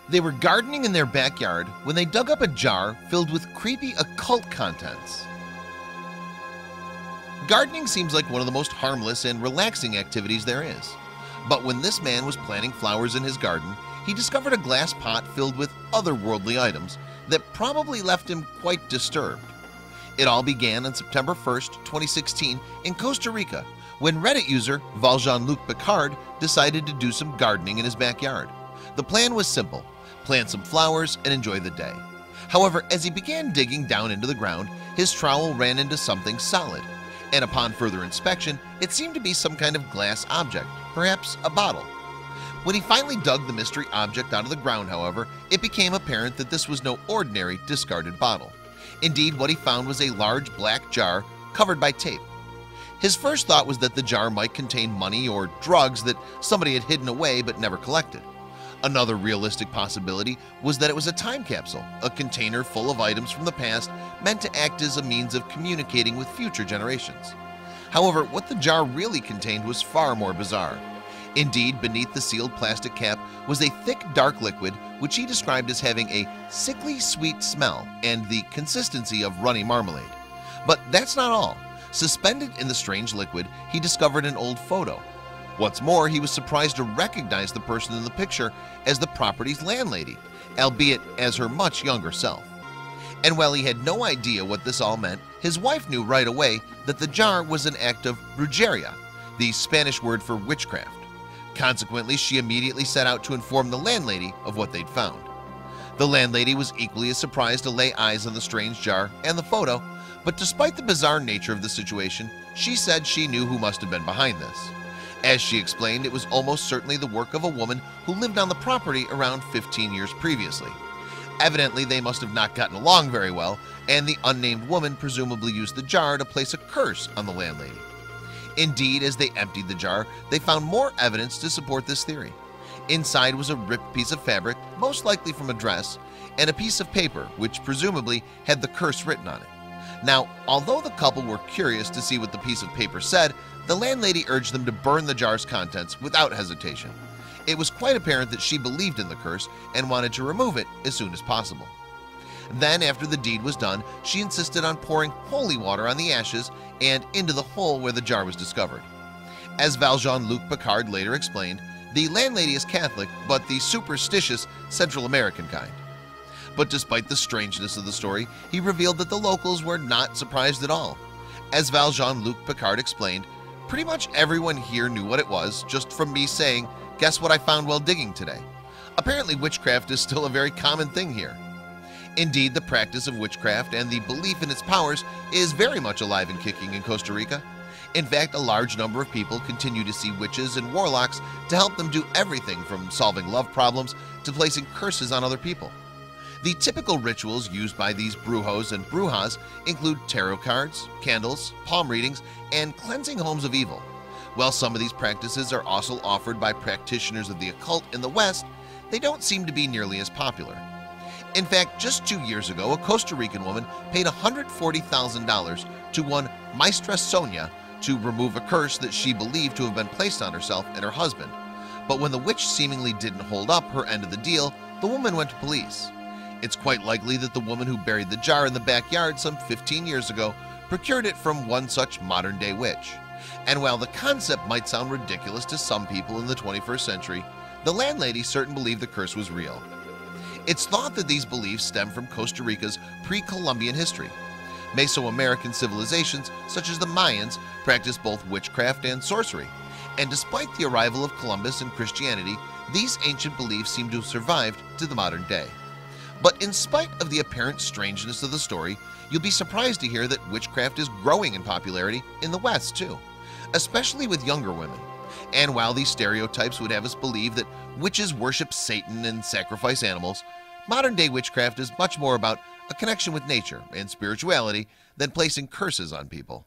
They were gardening in their backyard when they dug up a jar filled with creepy occult contents. Gardening seems like one of the most harmless and relaxing activities there is. But when this man was planting flowers in his garden, he discovered a glass pot filled with otherworldly items that probably left him quite disturbed. It all began on September 1st, 2016 in Costa Rica when Reddit user Valjean-Luc Picard decided to do some gardening in his backyard. The plan was simple: plant some flowers and enjoy the day. However, as he began digging down into the ground, his trowel ran into something solid, and upon further inspection, it seemed to be some kind of glass object, perhaps a bottle. When he finally dug the mystery object out of the ground, however, it became apparent that this was no ordinary discarded bottle. Indeed, what he found was a large black jar covered by tape. His first thought was that the jar might contain money or drugs that somebody had hidden away but never collected. Another realistic possibility was that it was a time capsule, a container full of items from the past meant to act as a means of communicating with future generations. However, what the jar really contained was far more bizarre. Indeed, beneath the sealed plastic cap was a thick, dark liquid which he described as having a sickly sweet smell and the consistency of runny marmalade. But that's not all. Suspended in the strange liquid, he discovered an old photo. What's more, he was surprised to recognize the person in the picture as the property's landlady, albeit as her much younger self. And while he had no idea what this all meant, his wife knew right away that the jar was an act of brujeria, the Spanish word for witchcraft. Consequently, she immediately set out to inform the landlady of what they'd found. The landlady was equally as surprised to lay eyes on the strange jar and the photo, but despite the bizarre nature of the situation, she said she knew who must have been behind this. As she explained, it was almost certainly the work of a woman who lived on the property around 15 years previously. Evidently, they must have not gotten along very well, and the unnamed woman presumably used the jar to place a curse on the landlady. Indeed, as they emptied the jar, they found more evidence to support this theory. Inside was a ripped piece of fabric, most likely from a dress, and a piece of paper which presumably had the curse written on it. Now, although the couple were curious to see what the piece of paper said, the landlady urged them to burn the jar's contents without hesitation. It was quite apparent that she believed in the curse and wanted to remove it as soon as possible. Then, after the deed was done, she insisted on pouring holy water on the ashes and into the hole where the jar was discovered. As Valjean-Luc Picard later explained, the landlady is Catholic, but the superstitious Central American kind. But despite the strangeness of the story, he revealed that the locals were not surprised at all. As Valjean-Luc Picard explained, pretty much everyone here knew what it was just from me saying, "Guess what I found while digging today?" Apparently, witchcraft is still a very common thing here. Indeed, the practice of witchcraft and the belief in its powers is very much alive and kicking in Costa Rica. In fact, a large number of people continue to see witches and warlocks to help them do everything from solving love problems to placing curses on other people. The typical rituals used by these brujos and brujas include tarot cards, candles, palm readings, and cleansing homes of evil. While some of these practices are also offered by practitioners of the occult in the West, they don't seem to be nearly as popular. In fact, just 2 years ago, a Costa Rican woman paid $140,000 to one Maestra Sonia to remove a curse that she believed to have been placed on herself and her husband. But when the witch seemingly didn't hold up her end of the deal, the woman went to police. It's quite likely that the woman who buried the jar in the backyard some 15 years ago procured it from one such modern-day witch. And while the concept might sound ridiculous to some people in the 21st century, the landlady certainly believed the curse was real. It's thought that these beliefs stem from Costa Rica's pre-Columbian history. Mesoamerican civilizations, such as the Mayans, practiced both witchcraft and sorcery. And despite the arrival of Columbus and Christianity, these ancient beliefs seem to have survived to the modern day. But in spite of the apparent strangeness of the story, you'll be surprised to hear that witchcraft is growing in popularity in the West too, especially with younger women. And while these stereotypes would have us believe that witches worship Satan and sacrifice animals, modern-day witchcraft is much more about a connection with nature and spirituality than placing curses on people.